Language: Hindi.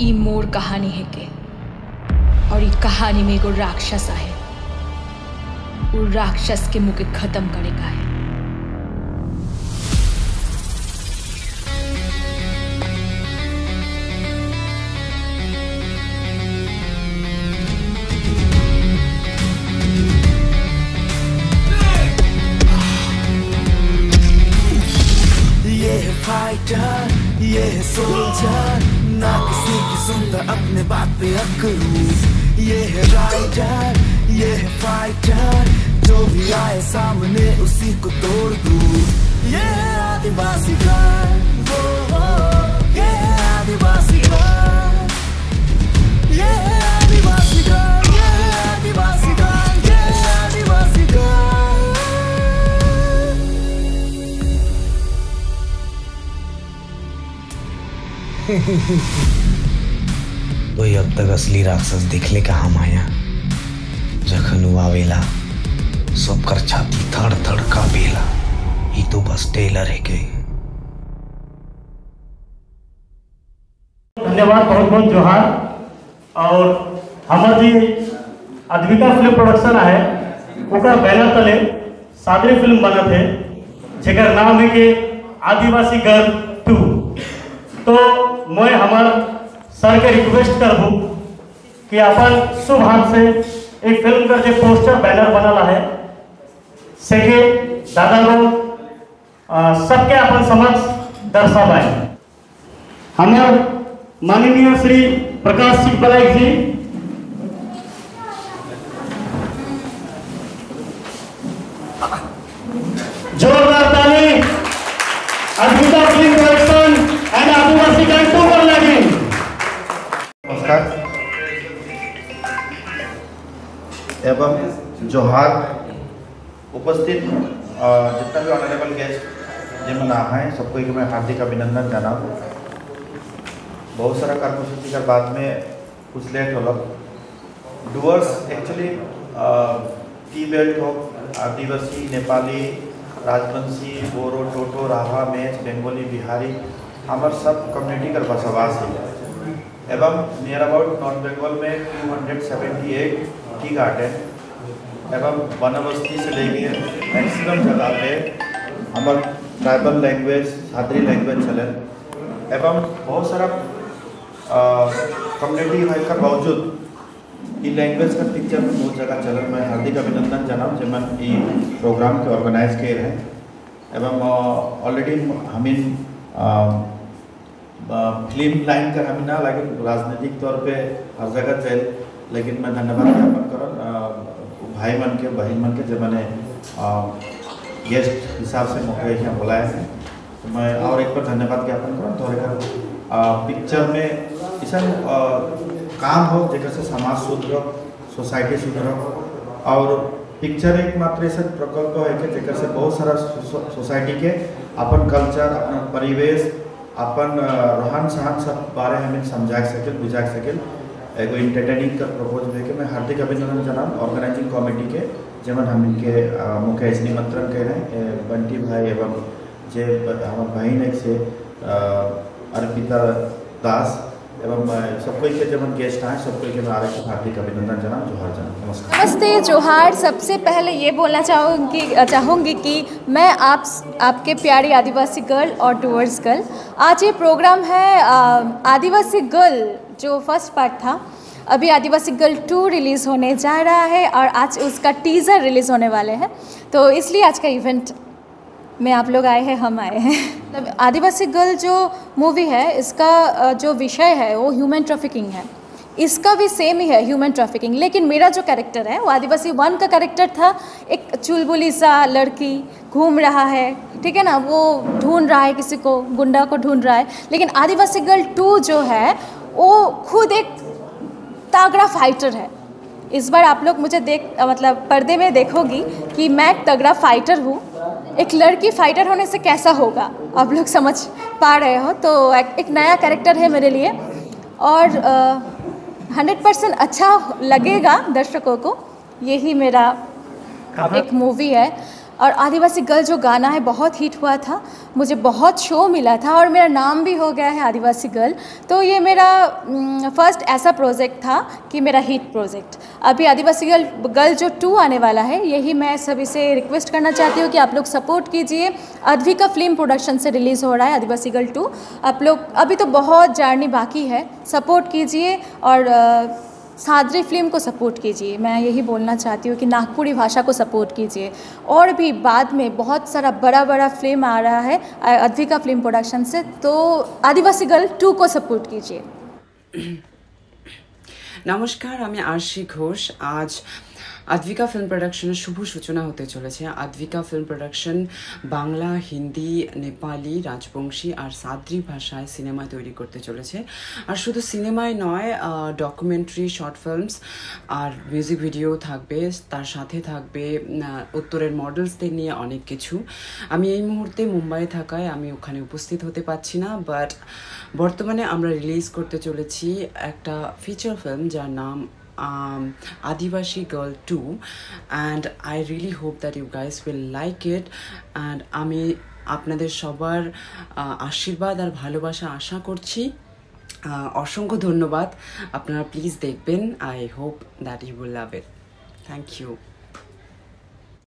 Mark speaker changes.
Speaker 1: ई मोर कहानी है के और ई कहानी में एगो राक्षस आहे। वो राक्षस के मुँह के खत्म करे का है।
Speaker 2: फाइटर ये है सोल्जर, ना किसी की सुनता अपने बात पे अकड़ू। ये है राइडर ये है फाइटर, जो भी आए सामने उसी को तोड़ दूं। ये है आदिवासी गर्ल, ये है आदिवासी गर्ल, ये है आदिवासी गर्ल, ये है आदिवासी गर्ल, ये है आदिवासी गर्ल।
Speaker 3: वही अब तक असली राक्षस दिखले कहाँ माया। जखन वो आवेला सबकर छाती थड़ थड़ कांपेला। ये तो बस टेलर है के।
Speaker 4: धन्यवाद, बहुत बहुत जोहार। और हमार जी अद्विका फिल्म प्रोडक्शन है, ओकर बैनर तले सादरी फिल्म बनत है जेकर नाम है कि आदिवासी गर्ल 2। तो मैं हमार सर के रिक्वेस्ट करबू कि अपन शुभ हाथ से एक फिल्म का जो पोस्टर बैनर बनला है से के दादा लोग सबके अपन समक्ष दर्शावाए। हमार माननीय श्री प्रकाश सिंह बलाइक जी, जोरदार ताली Advika film production and Adivasi girl 2 पर लगे।
Speaker 5: नमस्कार एवं जोहार। उपस्थित जितना भी ऑनरेबल गेस्ट जिनमें ना हैं सबको एक मैं हार्दिक अभिनंदन जाना। बहुत सारा कार्यसूची का बाद में कुछ लेट होला। डुअर्स एक्चुअली टी बेल्ट हो, आदिवासी, नेपाली, राजवंशी, बोरो, टोटो, राभा, मेच, बंगाली, बिहारी हमार सब कम्युनिटी का बसवास है। एवं नियर अबाउट नॉर्थ बंगाल में 278 टी गार्डन एवं वनबस्ती से लेके मैक्सिमम जगह पे हमार ट्राइबल लैंग्वेज, सादरी लैंग्वेज चले। एवं बहुत सारा कम्युनिटी होने का बावजूद ये लैंग्वेज का पिक्चर में बहुत जगह चल। मैं हार्दिक अभिनंदन जनाब जमन ये प्रोग्राम के ऑर्गेनाइज किए हैं। एवं ऑलरेडी हम फिल्म लाइन का हम ना लगे राजनीतिक तौर पे हर जगह चल, लेकिन मैं धन्यवाद ज्ञापन कर भाई मन के बहन मन के जब मैंने गेस्ट हिसाब से मौके यहाँ बुलाए हैं। तो मैं और एक बार धन्यवाद ज्ञापन करूँ। तो पिक्चर में ऐसा काम हो जैसे से समाज सुधरो, सोसाइटी सुधरो। और पिक्चर एक मात्र ऐसा प्रकल्प है कि जैसे से बहुत सारा सोसाइटी के अपन कल्चर, अपन परिवेश, अपन रहन सहन सब बारे हमें समझा सके, बुझा सके। एगो इंटरटेनिंग का प्रपोज देके मैं हार्दिक अभिनंदन जनाब ऑर्गेनाइजिंग कमेटी के जमन हम इनके मुख्य निमंत्रण कह रहे हैं बंटी भाई एवं जे हमारे बहन एक से अर्पिता दास एवं सबको के जब गेस्ट आए सबको के आ रहे हार्दिक अभिनंदन जनाब। जोहार जनाब। नमस्कार।
Speaker 1: नमस्ते, जोहार। सबसे पहले ये बोलना चाहूँगी कि मैं आपके प्यारी आदिवासी गर्ल और टूवर्ड्स गर्ल। आज ये प्रोग्राम है आदिवासी गर्ल जो फर्स्ट पार्ट था, अभी आदिवासी गर्ल 2 रिलीज़ होने जा रहा है और आज उसका टीज़र रिलीज़ होने वाले हैं। तो इसलिए आज का इवेंट में आप लोग आए हैं, हम आए हैं। मतलब आदिवासी गर्ल जो मूवी है इसका जो विषय है वो ह्यूमन ट्रैफिकिंग है। इसका भी सेम ही है, ह्यूमन ट्रैफिकिंग। लेकिन मेरा जो कैरेक्टर है वो आदिवासी 1 का कैरेक्टर था, एक चुलबुली सा लड़की घूम रहा है, ठीक है ना, वो ढूंढ रहा है किसी को, गुंडा को ढूंढ रहा है। लेकिन आदिवासी गर्ल 2 जो है वो खुद एक तगड़ा फाइटर है। इस बार आप लोग मुझे मतलब पर्दे में देखोगी कि मैं एक तगड़ा फाइटर हूँ। एक लड़की फाइटर होने से कैसा होगा आप लोग समझ पा रहे हो। तो एक नया कैरेक्टर है मेरे लिए और 100% अच्छा लगेगा दर्शकों को। यही मेरा एक मूवी है। और आदिवासी गर्ल जो गाना है बहुत हिट हुआ था, मुझे बहुत शो मिला था और मेरा नाम भी हो गया है आदिवासी गर्ल। तो ये मेरा फर्स्ट ऐसा प्रोजेक्ट था कि मेरा हिट प्रोजेक्ट। अभी आदिवासी गर्ल जो 2 आने वाला है, यही मैं सभी से रिक्वेस्ट करना चाहती हूँ कि आप लोग सपोर्ट कीजिए। अद्विका फिल्म प्रोडक्शन से रिलीज़ हो रहा है आदिवासी गर्ल 2। आप लोग अभी तो बहुत जर्नी बाकी है, सपोर्ट कीजिए और सादरी फिल्म को सपोर्ट कीजिए। मैं यही बोलना चाहती हूँ कि नागपुरी भाषा को सपोर्ट कीजिए। और भी बाद में बहुत सारा बड़ा बड़ा फिल्म आ रहा है अद्विका फिल्म प्रोडक्शन से, तो आदिवासी गर्ल 2 को सपोर्ट कीजिए।
Speaker 6: नमस्कार, আমি আরশি ঘোষ। आज আদ্বিকা ফিল্ম প্রোডাকশনের শুভ সূচনা হতে চলেছে। আদ্বিকা ফিল্ম প্রোডাকশন বাংলা, হিন্দি, নেপালি, রাজবংশী আর সাদ্রি ভাষায় সিনেমা তৈরি করতে চলেছে। আর শুধু সিনেমায় নয়, ডকুমেন্টারি, শর্ট ফিল্মস আর মিউজিক ভিডিও থাকবে। তার সাথে থাকবে উত্তরের মডেলসদের নিয়ে অনেক কিছু। আমি এই মুহূর্তে মুম্বাইয়ে থাকায় আমি ওখানে উপস্থিত হতে পারছি না, বাট বর্তমানে আমরা রিলিজ করতে চলেছি একটা ফিচার ফিল্ম যার নাম Adivasi Girl 2, and I really hope that you guys will like it, and আমি আপনাদের সবার আশীর্বাদ আর ভালোবাসা আশা করছি। অসংখ্য ধন্যবাদ। আপনারা প্লিজ দেখবেন। I hope that you will love it. Thank you.